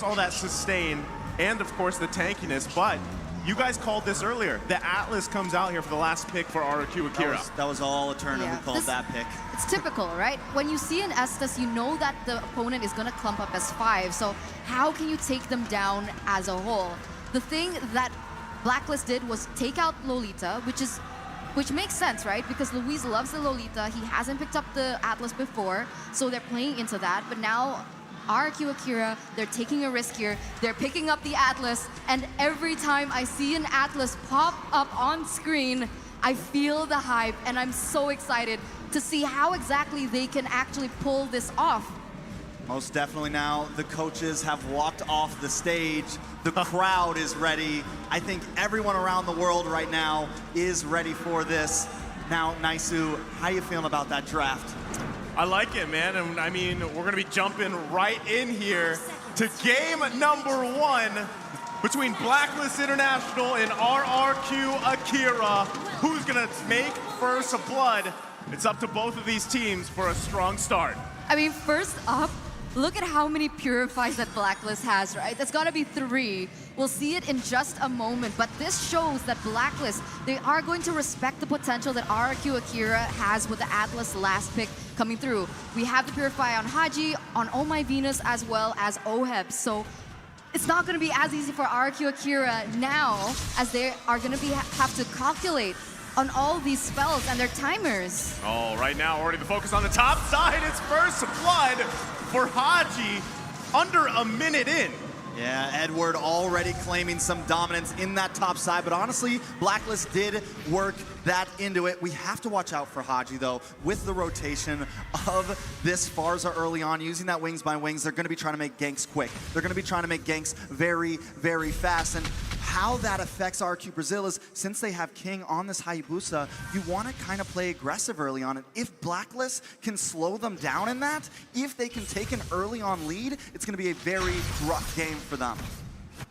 all that sustain and of course the tankiness, but you guys called this earlier. The Atlas comes out here for the last pick for RRQ Akira. That was all Eternal who called that pick. It's typical, right? When you see an Estes, you know that the opponent is going to clump up as 5, so how can you take them down as a whole? The thing that Blacklist did was take out Lolita, which makes sense, right? Because Luis loves the Lolita. He hasn't picked up the Atlas before, so they're playing into that. But now, RRQ Akira, they're taking a risk here. They're picking up the Atlas, and every time I see an Atlas pop up on screen, I feel the hype, and I'm so excited to see how exactly they can actually pull this off. Most definitely now, the coaches have walked off the stage. The crowd is ready. I think everyone around the world right now is ready for this. Now, Naisu, how you feeling about that draft? I like it, man. And I mean, we're going to be jumping right in here to game number 1 between Blacklist International and RRQ Akira. Who's going to make first blood? It's up to both of these teams for a strong start. I mean, first up, look at how many purifies that Blacklist has, right? That's gotta be 3. We'll see it in just a moment, but this shows that Blacklist, they are going to respect the potential that RRQ Akira has with the Atlas last pick coming through. We have the Purify on Haji, on Oh My Venus, as well as Oheb. So it's not gonna be as easy for RRQ Akira now, as they are gonna have to calculate on all these spells and their timers. Oh, right now, already the focus on the top side. It's first blood for Haji, under a minute in. Yeah, Edward already claiming some dominance in that top side, but honestly, Blacklist did work that into it. We have to watch out for Haji, though, with the rotation of this Pharsa early on, using that wings by wings. They're going to be trying to make ganks quick. They're going to be trying to make ganks very, very fast. And how that affects RQ Brazil is, since they have King on this Hayabusa, you want to kind of play aggressive early on. And if Blacklist can slow them down in that, if they can take an early on lead, it's going to be a very rough game for them.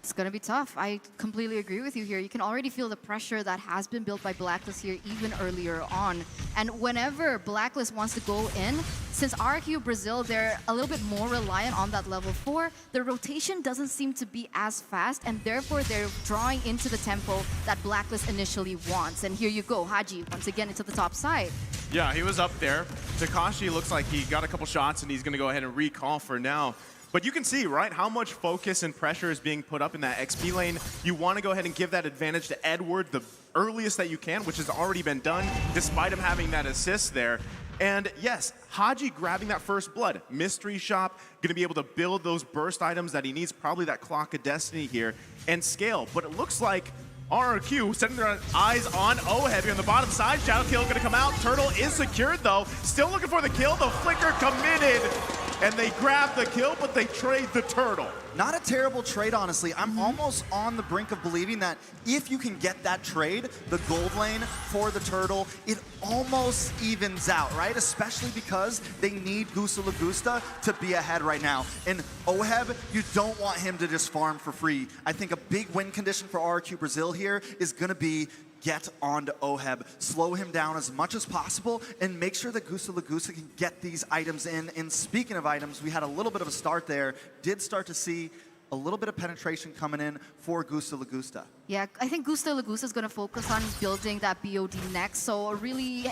It's going to be tough. I completely agree with you here. You can already feel the pressure that has been built by Blacklist here even earlier on. And whenever Blacklist wants to go in, since RRQ Brazil, they're a little bit more reliant on that level 4, the rotation doesn't seem to be as fast, and therefore they're drawing into the tempo that Blacklist initially wants. And here you go, Haji, once again into the top side. Yeah, he was up there. Takashi looks like he got a couple shots, and he's going to go ahead and recall for now. But you can see, right, how much focus and pressure is being put up in that XP lane. You want to go ahead and give that advantage to Edward the earliest that you can, which has already been done, despite him having that assist there. And yes, Haji grabbing that first blood. Mystery Shop, going to be able to build those burst items that he needs, probably that Clock of Destiny here, and scale. But it looks like RRQ setting their eyes on Oheb here on the bottom side. Shadow Kill going to come out. Turtle is secured, though. Still looking for the kill. The Flicker committed. And they grab the kill, but they trade the Turtle. Not a terrible trade, honestly. I'm almost on the brink of believing that if you can get that trade, the gold lane for the Turtle, it almost evens out, right? Especially because they need Gusta Lagusta to be ahead right now. And Oheb, you don't want him to just farm for free. I think a big win condition for RRQ Brazil here is going to be get onto Oheb, slow him down as much as possible, and make sure that Gusta Lagusta can get these items in. And speaking of items, we had a little bit of a start there. Did start to see a little bit of penetration coming in for Gusta Lagusta. Yeah, I think Gusta Lagusta is going to focus on building that BOD next, so a really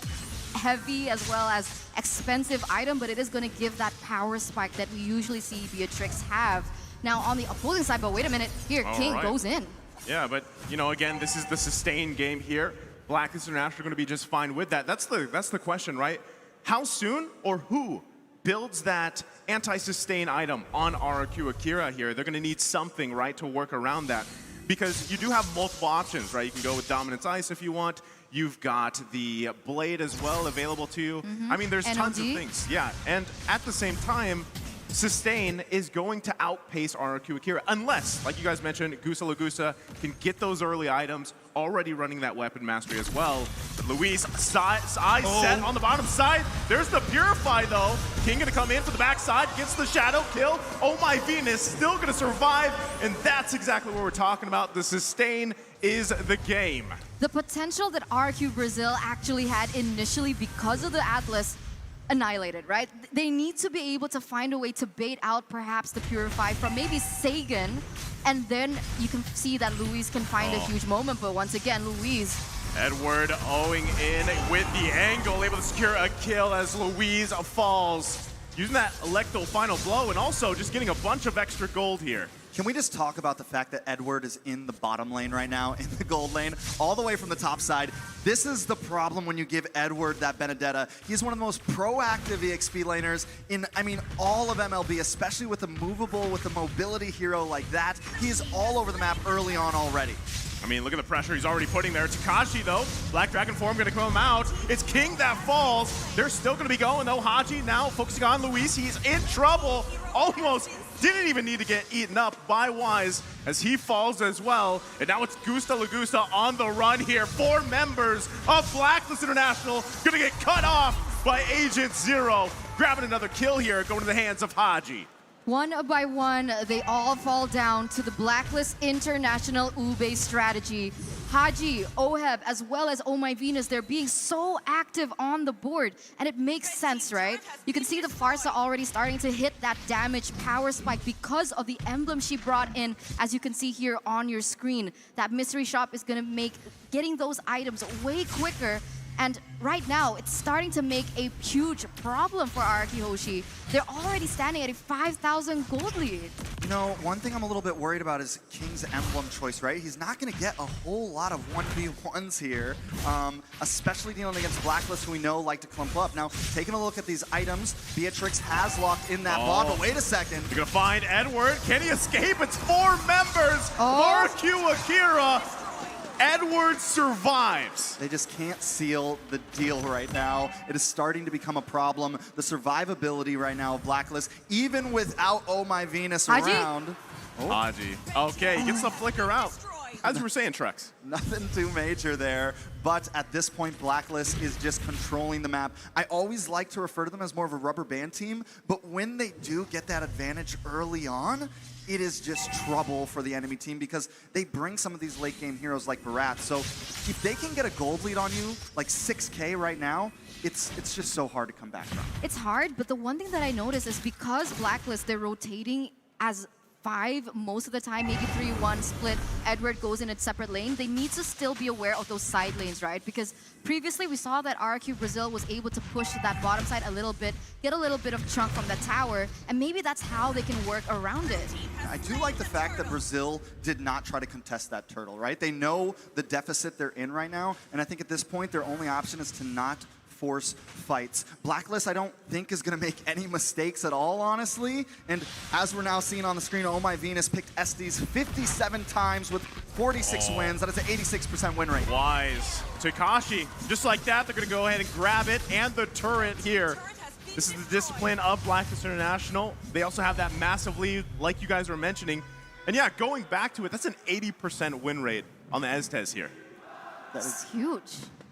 heavy as well as expensive item, but it is going to give that power spike that we usually see Beatrix have. Now on the opposing side, but wait a minute, here, King goes in. Yeah, but, you know, again, this is the sustained game here. Blacklist International are going to be just fine with that. That's the question, right? How soon or who builds that anti-sustain item on RRQ Akira here? They're going to need something, right, to work around that. Because you do have multiple options, right? You can go with Dominance Ice if you want. You've got the Blade as well available to you. I mean, there's tons of things. Yeah, and at the same time, Sustain is going to outpace RRQ Akira, unless, like you guys mentioned, Gusta Lagusta can get those early items, already running that weapon mastery as well. But Luis, eyes set on the bottom side. There's the Purify, though. King gonna come in for the backside, gets the Shadow Kill. Oh My Venus, still gonna survive, and that's exactly what we're talking about. The Sustain is the game. The potential that RRQ Brazil actually had initially because of the Atlas annihilated, right? They need to be able to find a way to bait out perhaps the Purify from maybe Sagan, and then you can see that Luis can find a huge moment, but once again, Luis. Edward owing in with the angle, able to secure a kill as Luis falls. Using that Electo final blow and also just getting a bunch of extra gold here. Can we just talk about the fact that Edward is in the bottom lane right now, in the gold lane, all the way from the top side? This is the problem when you give Edward that Benedetta. He's one of the most proactive EXP laners in, I mean, all of MLB, especially with the movable, with the mobility hero like that. He is all over the map early on already. I mean, look at the pressure he's already putting there. Takashi, though, Black Dragon form going to come out. It's King that falls. They're still going to be going, though. Haji now focusing on Luis. He's in trouble. Almost didn't even need to get eaten up by Wise as he falls as well. And now it's Gusta Lagusta on the run here. 4 members of Blacklist International going to get cut off by Agent Zero. Grabbing another kill here, going to the hands of Haji. One by one, they all fall down to the Blacklist International Ube strategy. Haji, Oheb, as well as Oh My Venus, they're being so active on the board, and it makes sense, right? You can see the Farsa already starting to hit that damage power spike because of the emblem she brought in, as you can see here on your screen. That mystery shop is gonna make getting those items way quicker. And right now, it's starting to make a huge problem for RRQ Hoshi. They're already standing at a 5,000 gold lead. You know, one thing I'm a little bit worried about is King's emblem choice, right? He's not going to get a whole lot of 1v1s here, especially dealing against Blacklist, who we know like to clump up. Now, taking a look at these items, Beatrix has locked in that bond, but wait a second. You're going to find Edward. Can he escape? It's 4 members. RRQ Akira. Edward survives. They just can't seal the deal right now. It is starting to become a problem. The survivability right now of Blacklist, even without Oh My Venus around. Haji. Okay, he gets the flicker out. As we were saying, Trex. Nothing too major there, but at this point, Blacklist is just controlling the map. I always like to refer to them as more of a rubber band team, but when they do get that advantage early on, it is just trouble for the enemy team because they bring some of these late game heroes like Barat. So if they can get a gold lead on you, like 6K right now, it's just so hard to come back from. It's hard, but the one thing that I noticed is because Blacklist, they're rotating as 5 most of the time, maybe 3-1 split. Edward goes in a separate lane. They need to still be aware of those side lanes, right? Because previously we saw that RRQ Brazil was able to push that bottom side a little bit, get a little bit of chunk from the tower, and maybe that's how they can work around it. I do like the fact that Brazil did not try to contest that turtle, right? They know the deficit they're in right now, and I think at this point their only option is to not force fights. Blacklist, I don't think, is going to make any mistakes at all, honestly. And as we're now seeing on the screen, Oh My Venus picked Estes 57 times with 46 wins. That is an 86% win rate. Wise. Takashi, just like that, they're going to go ahead and grab it and the turret here. This is the discipline of Blacklist International. They also have that massive lead, like you guys were mentioning. And yeah, going back to it, that's an 80% win rate on the Estes here. It's huge.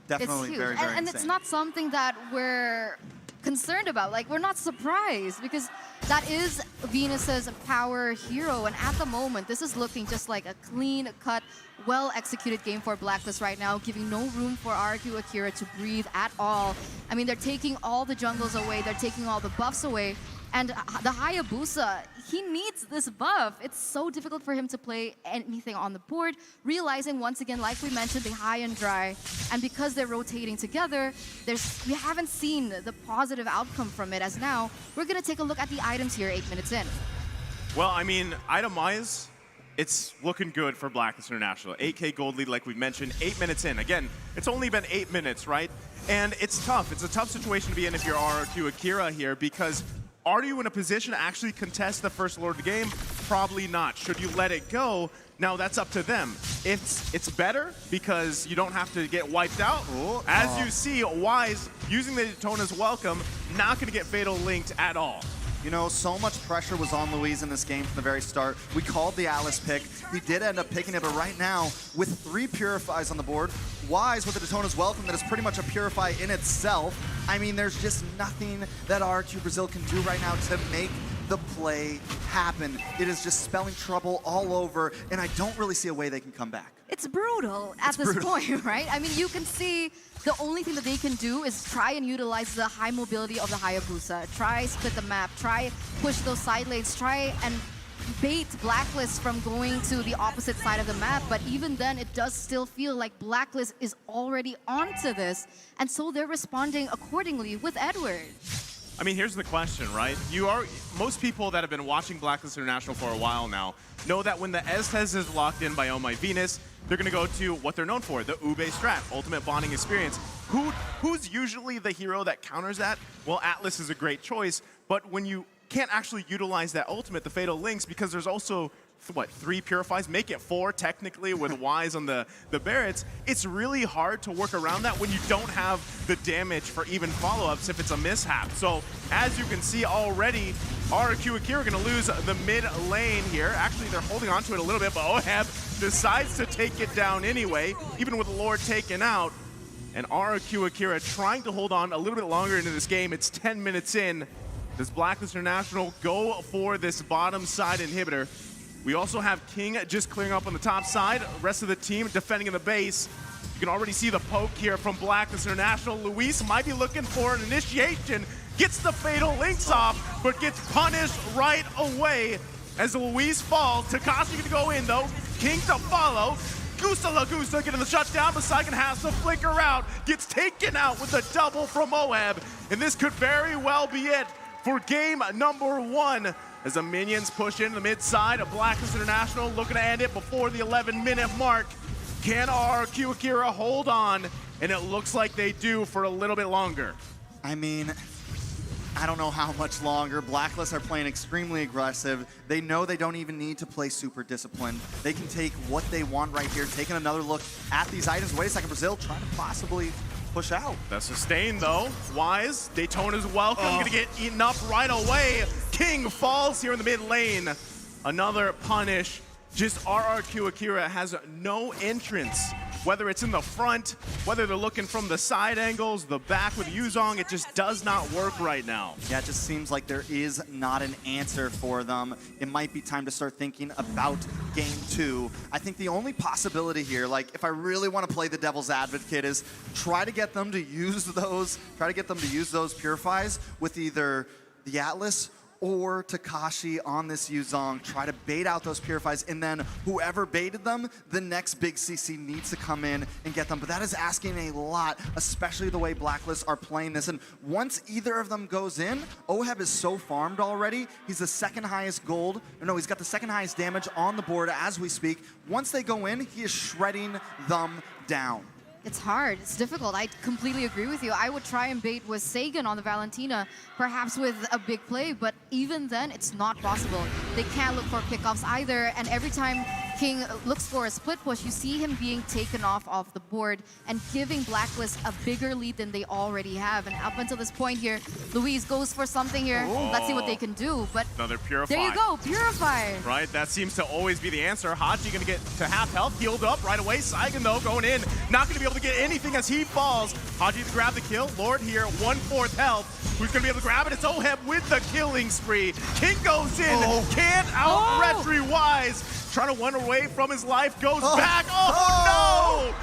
Definitely it's huge. very, very and it's not something that we're concerned about. Like, we're not surprised because that is Venus's power hero. And at the moment, this is looking just like a clean-cut, well-executed game for Blacklist right now, giving no room for RRQ Akira to breathe at all. I mean, they're taking all the jungles away. They're taking all the buffs away. And the Hayabusa, he needs this buff. It's so difficult for him to play anything on the board, realizing once again, like we mentioned, the high and dry. And because they're rotating together, we haven't seen the positive outcome from it as now. We're going to take a look at the items here 8 minutes in. Well, I mean, item-wise, it's looking good for Blacklist International. 8K gold lead, like we mentioned, 8 minutes in. Again, it's only been 8 minutes, right? And it's tough. It's a tough situation to be in if you're RRQ Akira here because are you in a position to actually contest the first Lord of the game? Probably not. Should you let it go? Now that's up to them. It's better because you don't have to get wiped out. As you see, Wise using the Daytona's welcome, not going to get fatal linked at all. You know, so much pressure was on Luis in this game from the very start. We called the Alice pick. He did end up picking it, but right now, with 3 Purifies on the board, Wise with the Daytona's welcome that is pretty much a Purify in itself. I mean, there's just nothing that RRQ Brazil can do right now to make the play happen. It is just spelling trouble all over, and I don't really see a way they can come back. It's brutal at this point, right? I mean, you can see the only thing that they can do is try and utilize the high mobility of the Hayabusa. Try split the map, try push those side lanes, try and bait Blacklist from going to the opposite side of the map. But even then, it does still feel like Blacklist is already onto this. And so they're responding accordingly with Edward. I mean, here's the question, right? Most people that have been watching Blacklist International for a while now know that when the Estes is locked in by Oh My Venus, they're going to go to what they're known for, the Ube strat, ultimate bonding experience. Who's usually the hero that counters that? Well, Atlas is a great choice, but when you can't actually utilize that ultimate, the Fatal Links, because there's also, what, 3 Purifies? Make it 4, technically, with Wise on the Barretts. It's really hard to work around that when you don't have the damage for even follow-ups if it's a mishap. So, as you can see already, RRQ Akira going to lose the mid lane here. Actually, they're holding on to it a little bit, but Oheb decides to take it down anyway, even with the Lord taken out. And RRQ Akira trying to hold on a little bit longer into this game. It's 10 minutes in. Does Blacklist International go for this bottom side inhibitor? We also have King just clearing up on the top side. Rest of the team defending in the base. You can already see the poke here from Blacklist International. Luis might be looking for an initiation. Gets the Fatal Links off, but gets punished right away as Luis falls. Takashi gonna go in though. King to follow. Gusta Lagusta getting the shutdown, but Saigon has to flicker out. Gets taken out with a double from Moab. And this could very well be it for game number 1. As the minions push into the mid side of Blacklist International, looking to end it before the 11-minute mark. Can RRQ Akira hold on? And it looks like they do for a little bit longer. I mean, I don't know how much longer. Blacklist are playing extremely aggressive. They know they don't even need to play super disciplined. They can take what they want right here, taking another look at these items. Wait a second, Brazil trying to possibly push out. The sustain though, Wise, Daytona's welcome, gonna get eaten up right away. King falls here in the mid lane. Another punish. Just RRQ Akira has no entrance. Whether it's in the front, whether they're looking from the side angles, the back with Yuzong, it just does not work right now. Yeah, it just seems like there is not an answer for them. It might be time to start thinking about game 2. I think the only possibility here, like if I really want to play the devil's advocate, is try to get them to use those, Purifies with either the Atlas or Takashi on this Yuzong, try to bait out those Purifies, and then whoever baited them, the next big CC needs to come in and get them. But that is asking a lot, especially the way Blacklist are playing this. And once either of them goes in, Oheb is so farmed already. He's the second highest gold. No, he's got the second highest damage on the board as we speak. Once they go in, he is shredding them down. It's hard. It's difficult. I completely agree with you. I would try and bait with Sagan on the Valentina, perhaps with a big play, but even then, it's not possible. They can't look for pickoffs either, and every time King looks for a split push, you see him being taken off the board and giving Blacklist a bigger lead than they already have. And up until this point here, Luis goes for something here. Oh. Let's see what they can do. But another Purify. There you go, Purify. Right, that seems to always be the answer. Haji gonna get to half health, healed up right away. Saigon though going in, not gonna be able to get anything as he falls. Haji to grab the kill. Lord here, 1/4 health. Who's gonna be able to grab it? It's Oheb with the killing spree. King goes in, can't out-retry Wise. Trying to run away from his life, goes back. Oh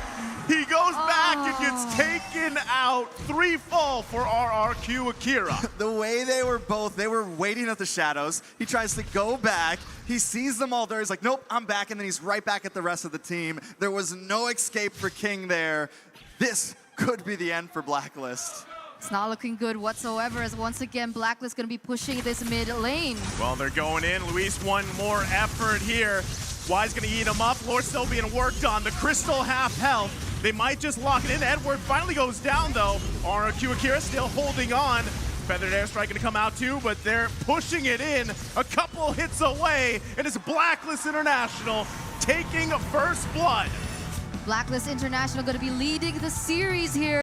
no! He goes back and gets taken out. 3 fall for RRQ Akira. The way they were waiting at the shadows. He tries to go back. He sees them all there. He's like, nope, I'm back. And then he's right back at the rest of the team. There was no escape for King there. This could be the end for Blacklist. It's not looking good whatsoever, as once again, Blacklist going to be pushing this mid lane. Well, they're going in. Luis, one more effort here. Wise going to eat him up. Lord still being worked on. The Crystal half health. They might just lock it in. Edward finally goes down, though. RRQ Akira still holding on. Feathered Airstrike going to come out, too, but they're pushing it in. A couple hits away, and it's Blacklist International taking first blood. Blacklist International going to be leading the series here.